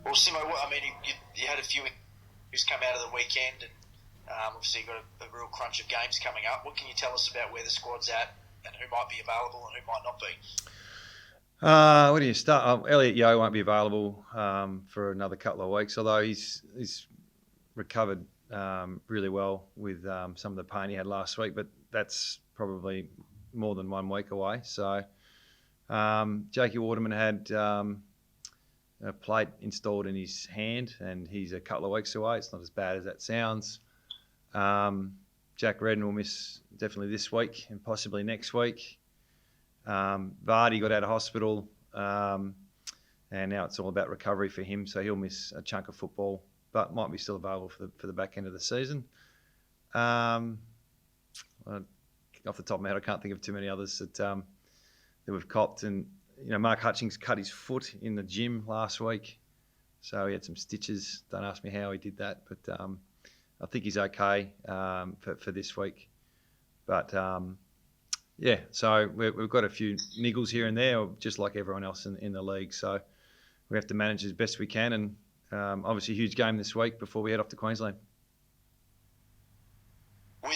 Well, Simo, you had a few who's come out of the weekend, and obviously you've got a real crunch of games coming up. What can you tell us about where the squad's at and who might be available and who might not be? Where do you start? Elliot Yeo won't be available for another couple of weeks, although he's recovered really well with some of the pain he had last week, but that's probably more than 1 week away. So Jakey Waterman had a plate installed in his hand, and he's a couple of weeks away. It's not as bad as that sounds. Jack Redden will miss definitely this week and possibly next week. Vardy got out of hospital, and now it's all about recovery for him, so he'll miss a chunk of football, but might be still available for the back end of the season. Off the top of my head, I can't think of too many others that we've copped. And Mark Hutchings cut his foot in the gym last week, so he had some stitches. Don't ask me how he did that, but I think he's okay for this week. But yeah, so we've got a few niggles here and there, just like everyone else in the league. So we have to manage as best we can, and obviously a huge game this week before we head off to Queensland. With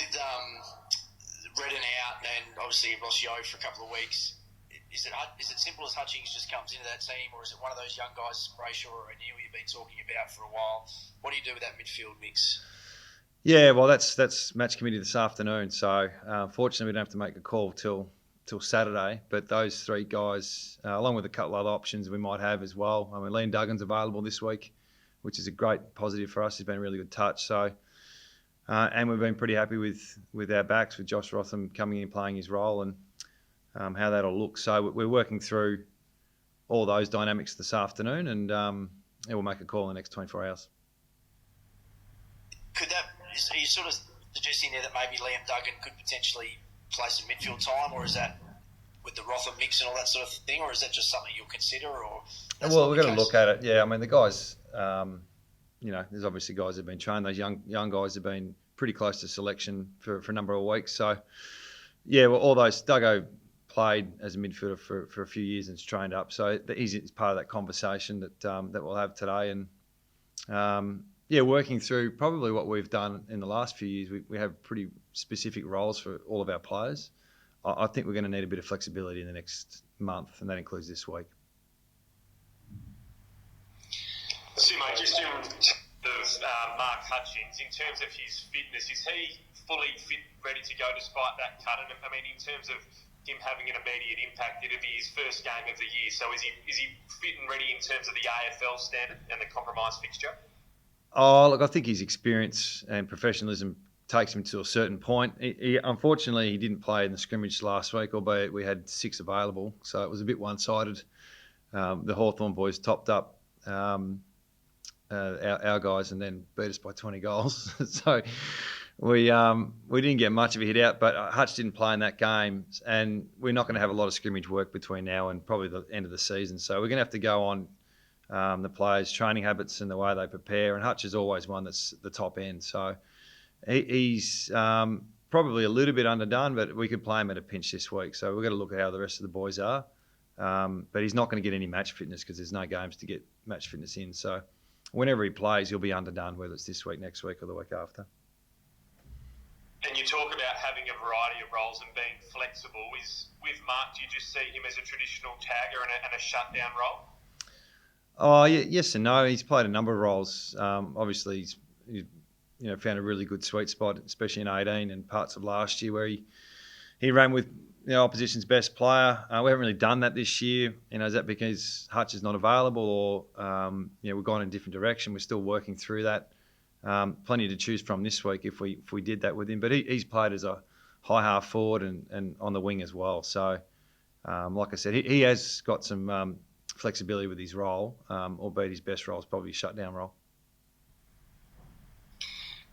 Redden out, and obviously you've lost Yo for a couple of weeks, is it simple as Hutchings just comes into that team, or is it one of those young guys, Brayshaw or O'Neill, you've been talking about for a while? What do you do with that midfield mix? Yeah, well, that's match committee this afternoon. So fortunately, we don't have to make a call till Saturday. But those three guys, along with a couple other options we might have as well. I mean, Liam Duggan's available this week, which is a great positive for us. He's been a really good touch. So, and we've been pretty happy with our backs, with Josh Rotham coming in playing his role, and how that'll look. So we're working through all those dynamics this afternoon, and we'll make a call in the next 24 hours. Are you sort of suggesting there that maybe Liam Duggan could potentially play some midfield time, or is that with the Rotham mix and all that sort of thing, or is that just something you'll consider? Or well, we're going to look at it. Yeah, I mean the guys, there's obviously guys that have been trained. Those young guys have been pretty close to selection for a number of weeks. So yeah, well, all those Duggo played as a midfielder for a few years and's trained up. So he's part of that conversation that we'll have today, and. Working through probably what we've done in the last few years. We have pretty specific roles for all of our players. I think we're going to need a bit of flexibility in the next month, and that includes this week. Simo, just in terms of Mark Hutchings, in terms of his fitness, is he fully fit, ready to go despite that cut? And I mean, in terms of him having an immediate impact, it'll be his first game of the year. So is he fit and ready in terms of the AFL standard and the compromised fixture? Oh, look, I think his experience and professionalism takes him to a certain point. Unfortunately, he didn't play in the scrimmage last week, albeit we had 6 available, so it was a bit one-sided. The Hawthorn boys topped up our guys and then beat us by 20 goals. So we didn't get much of a hit out, but Hutch didn't play in that game, and we're not going to have a lot of scrimmage work between now and probably the end of the season. So we're going to have to go on the players' training habits and the way they prepare, and Hutch is always one that's the top end. So he's probably a little bit underdone, but we could play him at a pinch this week. So we've got to look at how the rest of the boys are. But he's not going to get any match fitness because there's no games to get match fitness in. So whenever he plays, he'll be underdone, whether it's this week, next week, or the week after. And you talk about having a variety of roles and being flexible. With Mark, do you just see him as a traditional tagger and a shutdown role? Oh, yes and no. He's played a number of roles. Obviously, he's found a really good sweet spot, especially in 18 and parts of last year where he ran with opposition's best player. We haven't really done that this year. Is that because Hutch is not available, or we've gone in a different direction? We're still working through that. Plenty to choose from this week if we did that with him. But he's played as a high half forward and on the wing as well. So, like I said, he has got some flexibility with his role, albeit his best role is probably a shutdown role.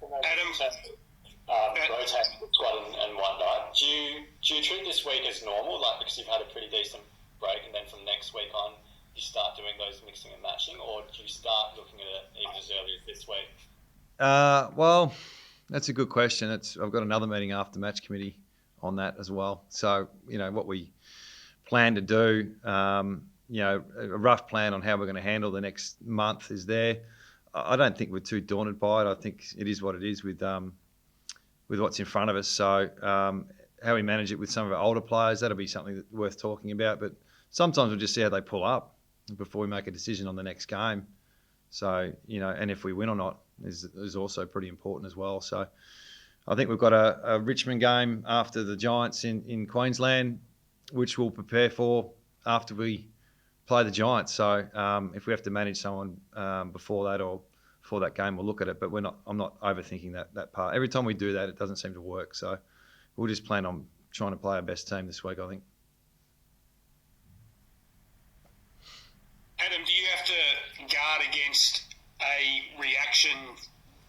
Adam, rotating the squad and whatnot. Do you treat this week as normal, like because you've had a pretty decent break, and then from next week on you start doing those mixing and matching, or do you start looking at it even as early as this week? Well, that's a good question. I've got another meeting after match committee on that as well. So what we plan to do a rough plan on how we're going to handle the next month is there. I don't think we're too daunted by it. I think it is what it is with what's in front of us. So how we manage it with some of our older players, that'll be something that's worth talking about. But sometimes we'll just see how they pull up before we make a decision on the next game. So, and if we win or not is also pretty important as well. So I think we've got a Richmond game after the Giants in Queensland, which we'll prepare for after we play the Giants. So if we have to manage someone before that or before that game, we'll look at it. But I'm not overthinking that part. Every time we do that, it doesn't seem to work. So we'll just plan on trying to play our best team this week, I think. Adam, do you have to guard against a reaction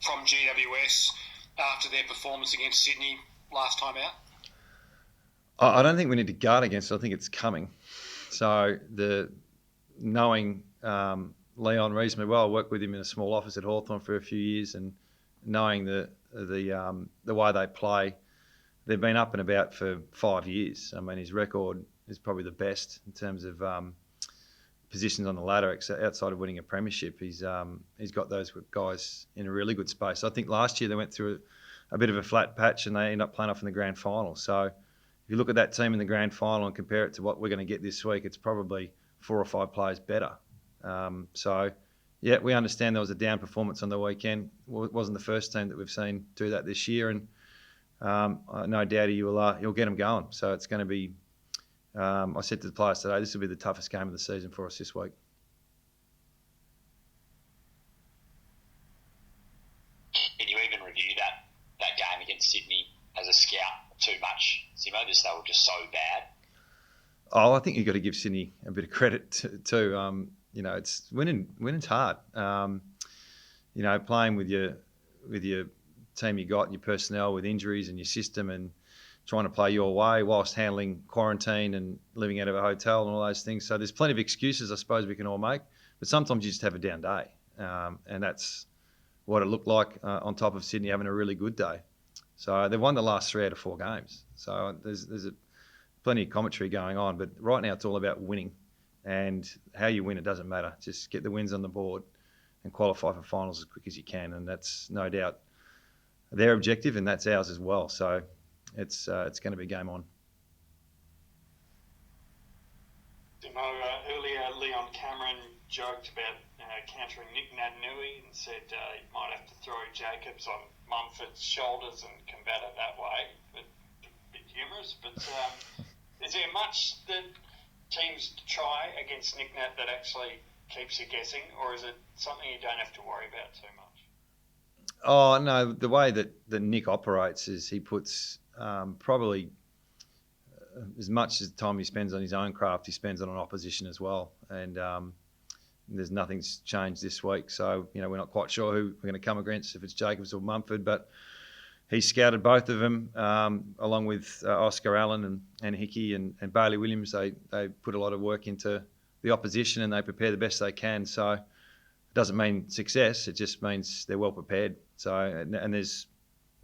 from GWS after their performance against Sydney last time out? I don't think we need to guard against it. I think it's coming. So knowing Leon reasonably well, I worked with him in a small office at Hawthorn for a few years, and knowing the way they play, they've been up and about for 5 years. I mean, his record is probably the best in terms of positions on the ladder, outside of winning a premiership. He's got those guys in a really good space. I think last year they went through a bit of a flat patch and they ended up playing off in the grand final. So if you look at that team in the grand final and compare it to what we're going to get this week, it's probably 4 or 5 players better. So, yeah, we understand there was a down performance on the weekend. It wasn't the first team that we've seen do that this year, and no doubt you'll get them going. So it's going to be, I said to the players today, this will be the toughest game of the season for us this week. Can you even review that game against Sydney as a scout too much, Simo? They were just so bad. Oh, I think you've got to give Sydney a bit of credit too. It's winning's hard. Playing with your team you got and your personnel with injuries and your system and trying to play your way whilst handling quarantine and living out of a hotel and all those things. So there's plenty of excuses I suppose we can all make, but sometimes you just have a down day. And that's what it looked like on top of Sydney having a really good day. So they've won the last 3 out of 4 games. So there's plenty of commentary going on, but right now it's all about winning. And how you win, it doesn't matter. Just get the wins on the board and qualify for finals as quick as you can. And that's no doubt their objective, and that's ours as well. So it's going to be game on. Earlier, Leon Cameron joked about countering Nick Naitanui and said he might have to throw Jacobs on Mumford's shoulders and combat it that way. But a bit humorous. But is there much that teams try against Nick Nat that actually keeps you guessing, or is it something you don't have to worry about too much? Oh, no, the way that Nick operates is he puts probably as much as the time he spends on his own craft, he spends on an opposition as well. And there's nothing's changed this week. So, we're not quite sure who we're going to come against, if it's Jacobs or Mumford, but he scouted both of them along with Oscar Allen and Hickey and Bailey Williams. They put a lot of work into the opposition and they prepare the best they can. So it doesn't mean success. It just means they're well prepared. So and there's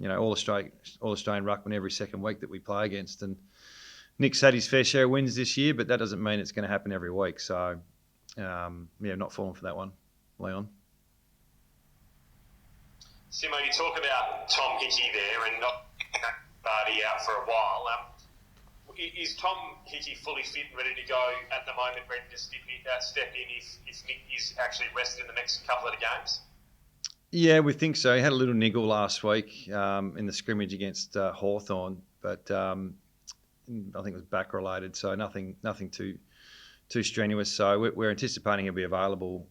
all Australian ruckman every second week that we play against. And Nick's had his fair share of wins this year, but that doesn't mean it's going to happen every week. So not falling for that one, Leon. Simo, you talk about Tom Hickey there and not Vardy out for a while. Is Tom Hickey fully fit and ready to go at the moment, ready to step in if Nick is actually rested in the next couple of games? Yeah, we think so. He had a little niggle last week in the scrimmage against Hawthorn, but I think it was back related, so nothing too strenuous. So we're anticipating he'll be available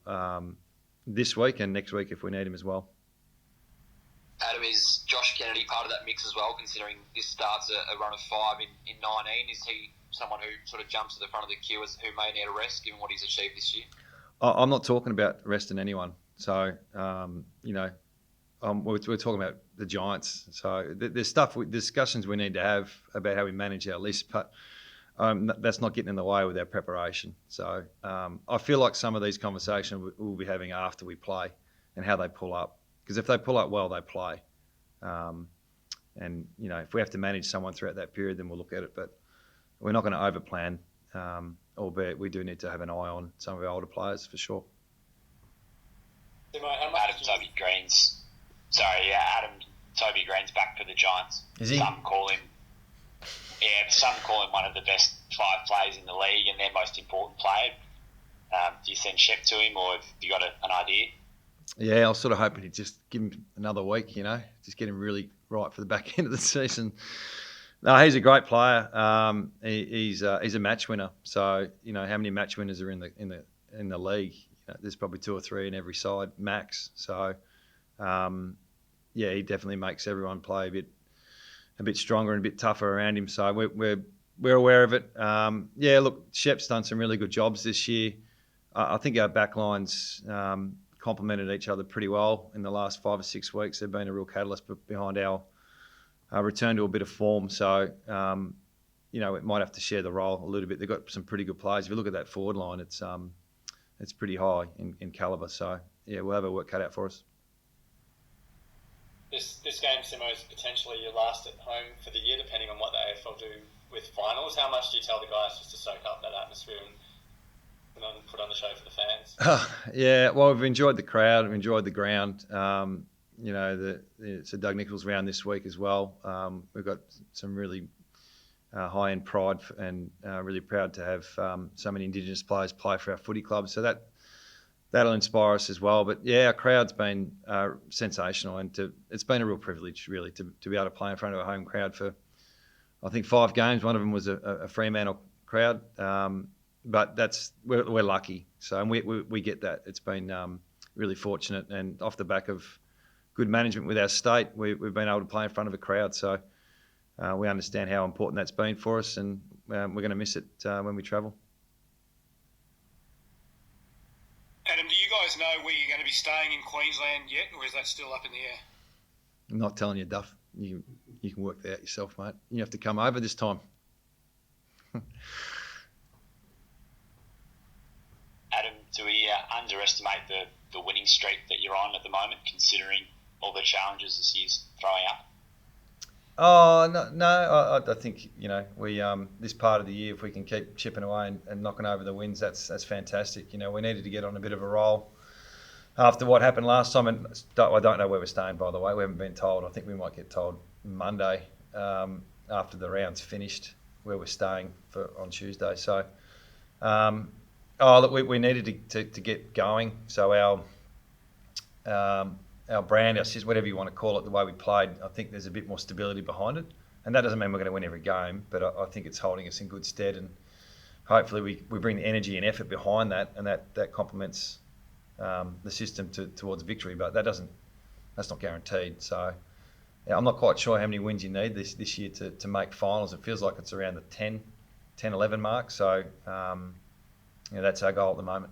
this week and next week if we need him as well. Adam, is Josh Kennedy part of that mix as well, considering this starts a run of 5 in 19? Is he someone who sort of jumps to the front of the queue who may need a rest, given what he's achieved this year? I'm not talking about resting anyone. So, we're talking about the Giants. So there's discussions we need to have about how we manage our list, but that's not getting in the way with our preparation. So I feel like some of these conversations we'll be having after we play and how they pull up. Because if they pull up well, they play. If we have to manage someone throughout that period, then we'll look at it. But we're not going to overplan albeit we do need to have an eye on some of our older players for sure. Adam Toby Green's back for the Giants. Is he? Some call him one of the best 5 players in the league and their most important player. Do you send Shep to him, or have you got an idea? Yeah, I was sort of hoping to just give him another week, just get him really right for the back end of the season. No, he's a great player. He's a match winner. So how many match winners are in the league? There's probably 2 or 3 in every side max. So he definitely makes everyone play a bit stronger and a bit tougher around him. So we're aware of it. Look, Shep's done some really good jobs this year. I think our backlines complemented each other pretty well in the last 5 or 6 weeks. They've been a real catalyst behind our return to a bit of form. So, it might have to share the role a little bit. They've got some pretty good players. If you look at that forward line, it's pretty high in calibre. So, we'll have our work cut out for us. This game, Simo, is potentially your last at home for the year, depending on what the AFL do with finals. How much do you tell the guys just to soak up that atmosphere and put on the show for the fans? Well, we've enjoyed the crowd, we've enjoyed the ground. It's a Doug Nicholls round this week as well. We've got some really high-end pride and really proud to have so many Indigenous players play for our footy club. So that'll inspire us as well. But our crowd's been sensational, and it's been a real privilege really to be able to play in front of a home crowd for, I think, 5 games. One of them was a Fremantle crowd. But we're lucky, so and we get that. It's been really fortunate, and off the back of good management with our state, we've been able to play in front of a crowd. So we understand how important that's been for us, and we're going to miss it when we travel. Adam, do you guys know where you're going to be staying in Queensland yet, or is that still up in the air? I'm not telling you, Duff. You can work that out yourself, mate. You have to come over this time. Adam, do we underestimate the winning streak that you're on at the moment, considering all the challenges this year's throwing up? Oh, no. I think, we this part of the year, if we can keep chipping away and knocking over the wins, that's fantastic. We needed to get on a bit of a roll after what happened last time. And I don't know where we're staying, by the way. We haven't been told. I think we might get told Monday after the round's finished where we're staying on Tuesday. So, look, we needed to get going. So our brand, our system, whatever you want to call it, the way we played, I think there's a bit more stability behind it. And that doesn't mean we're going to win every game, but I think it's holding us in good stead. And hopefully we bring the energy and effort behind that, and that complements the system towards victory. But that's not guaranteed. So I'm not quite sure how many wins you need this year to make finals. It feels like it's around the 10-11 mark. So that's our goal at the moment.